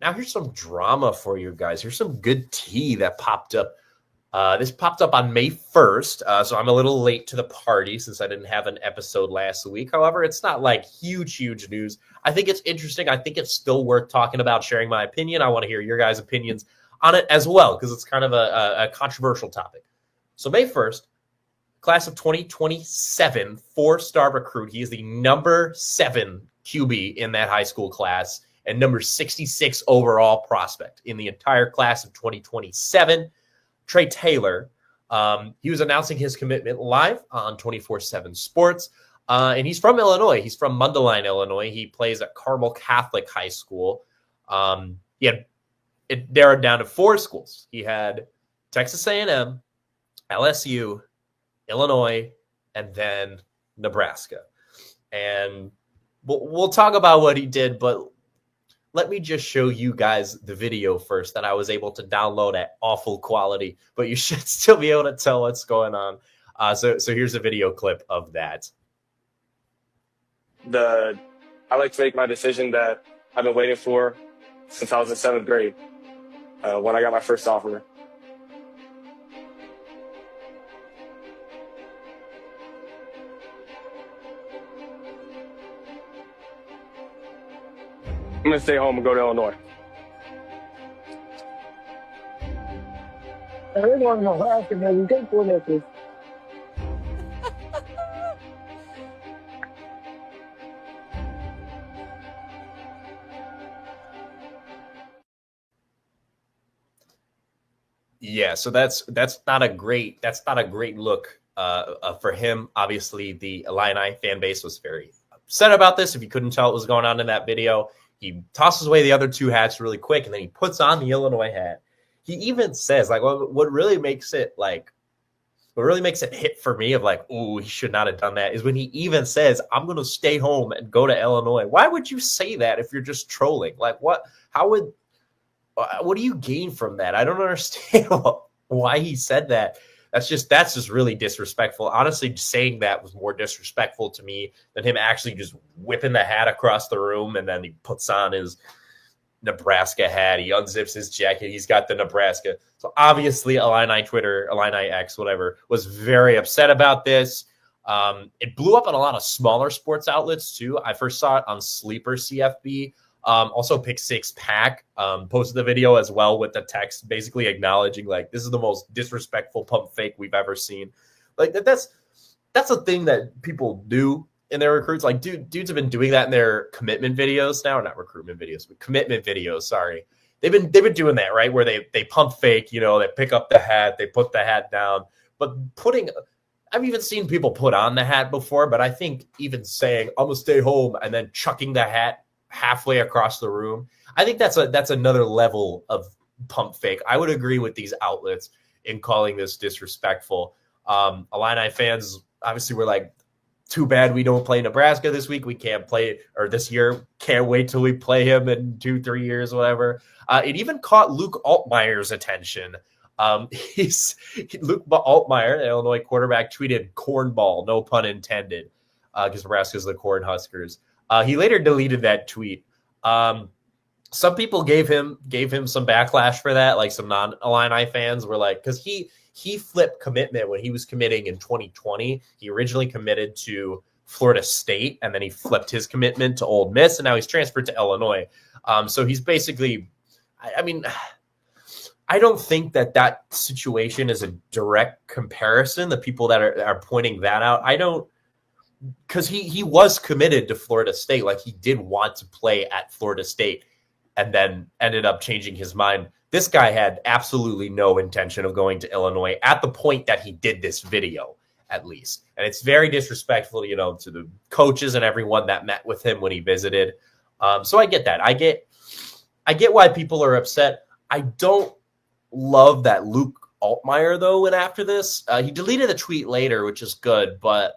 Now here's some drama for you guys. Here's some good tea that popped up. This popped up on May 1st, so I'm a little late to the party since I didn't have an episode last week. However, it's not like huge news. I think it's interesting. I think it's still worth talking about, sharing my opinion. I want to hear your guys' opinions on it as well, because it's kind of a controversial topic. So May 1st, class of 2027, four-star recruit. He is the number 7 QB in that high school class and number 66 overall prospect in the entire class of 2027. Trey Taylor, he was announcing his commitment live on 24/7 Sports, and he's from Illinois. He's from Mundelein, Illinois. He plays at Carmel Catholic High School. He had it narrowed down to 4 schools. He had Texas A&M, LSU, Illinois, and then Nebraska. And we'll talk about what he did, but let me just show you guys the video first that I was able to download at awful quality, but you should still be able to tell what's going on. So here's a video clip of that. I like to make my decision that I've been waiting for since I was in 7th grade, when I got my first offer. I'm going to stay home and go to Illinois. Everyone knows how to make good for this. Yeah, so that's not a great look for him. Obviously, the Illini fan base was very upset about this. If you couldn't tell what was going on in that video, he tosses away the other 2 hats really quick, and then he puts on the Illinois hat. He even says, like, what really makes it hit for me of like, ooh, he should not have done that, is when he even says, I'm going to stay home and go to Illinois. Why would you say that if you're just trolling? Like, what do you gain from that? I don't understand why he said that. That's just really disrespectful. Honestly, saying that was more disrespectful to me than him actually just whipping the hat across the room, and then he puts on his Nebraska hat. He unzips his jacket. He's got the Nebraska. So obviously, Illini Twitter, Illini X, whatever, was very upset about this. It blew up on a lot of smaller sports outlets too. I first saw it on Sleeper CFB. Also Pick 6 Pack posted the video as well with the text basically acknowledging like this is the most disrespectful pump fake we've ever seen. Like that's a thing that people do in their recruits. Like dudes have been doing that in their commitment videos now, or not recruitment videos, but commitment videos. Sorry. They've been doing that, right? Where they pump fake, they pick up the hat, they put the hat down, but I've even seen people put on the hat before, but I think even saying I'm gonna stay home and then chucking the hat halfway across the room, I think that's another level of pump fake. I would agree with these outlets in calling this disrespectful. Illini fans obviously were like, too bad we don't play Nebraska this week. We can't play, or this year. Can't wait till we play him in 2-3 years, whatever. It even caught Luke Altmaier's attention. Luke Altmaier, the Illinois quarterback, tweeted "cornball," no pun intended, because Nebraska's the Corn Huskers. He later deleted that tweet. Some people gave him some backlash for that, like some non-Illini fans were like, because he flipped commitment when he was committing in 2020. He originally committed to Florida State, and then he flipped his commitment to Ole Miss, and now he's transferred to Illinois. So he's basically, I mean, I don't think that situation is a direct comparison. The people that are pointing that out, I don't. Because he was committed to Florida State. Like, he did want to play at Florida State and then ended up changing his mind. This guy had absolutely no intention of going to Illinois at the point that he did this video, at least. And it's very disrespectful, to the coaches and everyone that met with him when he visited. So I get that. I get why people are upset. I don't love that Luke Altmaier, though, went after this. He deleted the tweet later, which is good, but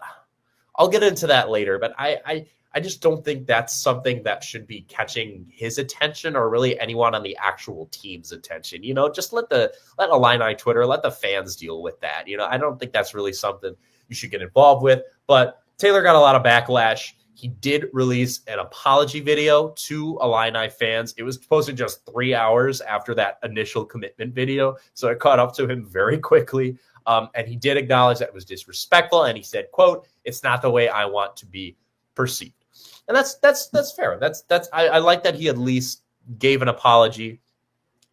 I'll get into that later, but I just don't think that's something that should be catching his attention or really anyone on the actual team's attention. Just let Illini Twitter, let the fans deal with that. I don't think that's really something you should get involved with. But Taylor got a lot of backlash. He did release an apology video to Illini fans. It was posted just 3 hours after that initial commitment video, so it caught up to him very quickly. And he did acknowledge that it was disrespectful, and he said, "quote It's not the way I want to be perceived." And that's fair. I like that he at least gave an apology.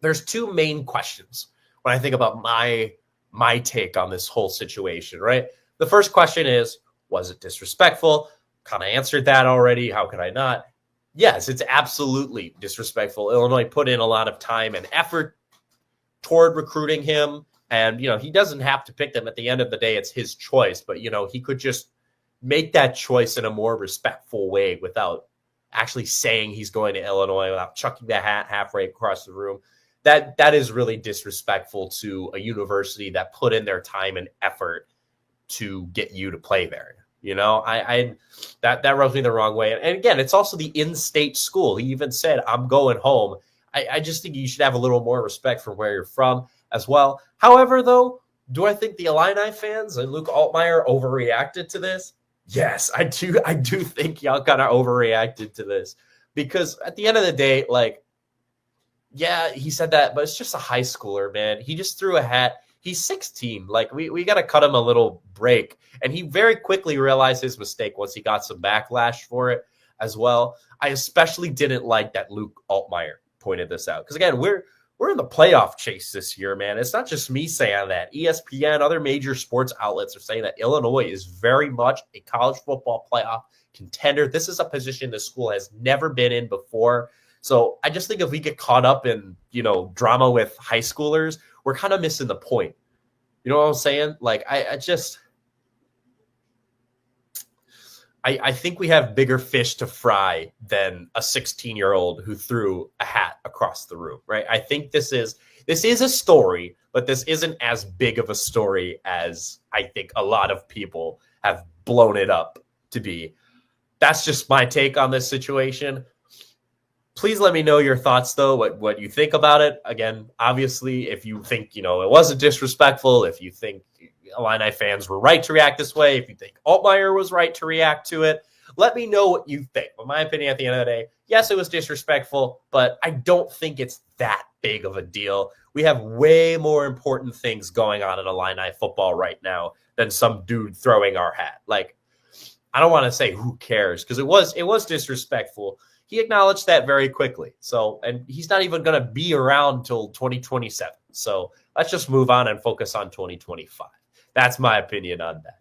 There's two main questions when I think about my take on this whole situation, right? The first question is, was it disrespectful? Kind of answered that already. How could I not? Yes, it's absolutely disrespectful. Illinois put in a lot of time and effort toward recruiting him. And, he doesn't have to pick them. At the end of the day, it's his choice. But, he could just make that choice in a more respectful way without actually saying he's going to Illinois, without chucking the hat halfway across the room. That is really disrespectful to a university that put in their time and effort to get you to play there. That rubs me the wrong way. And again, it's also the in-state school. He even said, "I'm going home." I just think you should have a little more respect for where you're from as well. However, though, do I think the Illini fans and Luke Altmaier overreacted to this? Yes, I do. I do think y'all kind of overreacted to this, because at the end of the day, yeah, he said that, but it's just a high schooler, man. He just threw a hat. He's 16. We got to cut him a little break. And he very quickly realized his mistake once he got some backlash for it as well. I especially didn't like that Luke Altmaier pointed this out. Because, again, we're in the playoff chase this year, man. It's not just me saying that. ESPN, other major sports outlets are saying that Illinois is very much a college football playoff contender. This is a position the school has never been in before. So I just think if we get caught up in, drama with high schoolers, we're kind of missing the point. You know what I'm saying? I think we have bigger fish to fry than a 16-year-old who threw a hat across the room, right? I think this is a story, but this isn't as big of a story as I think a lot of people have blown it up to be. That's just my take on this situation. Please let me know your thoughts, though, what you think about it. Again, obviously, if you think, it wasn't disrespectful, if you think Illini fans were right to react this way, if you think Altmaier was right to react to it, let me know what you think. But my opinion at the end of the day, yes, it was disrespectful, but I don't think it's that big of a deal. We have way more important things going on in Illini football right now than some dude throwing our hat. I don't want to say who cares, because it was disrespectful. He acknowledged that very quickly. And he's not even going to be around until 2027. So let's just move on and focus on 2025. That's my opinion on that.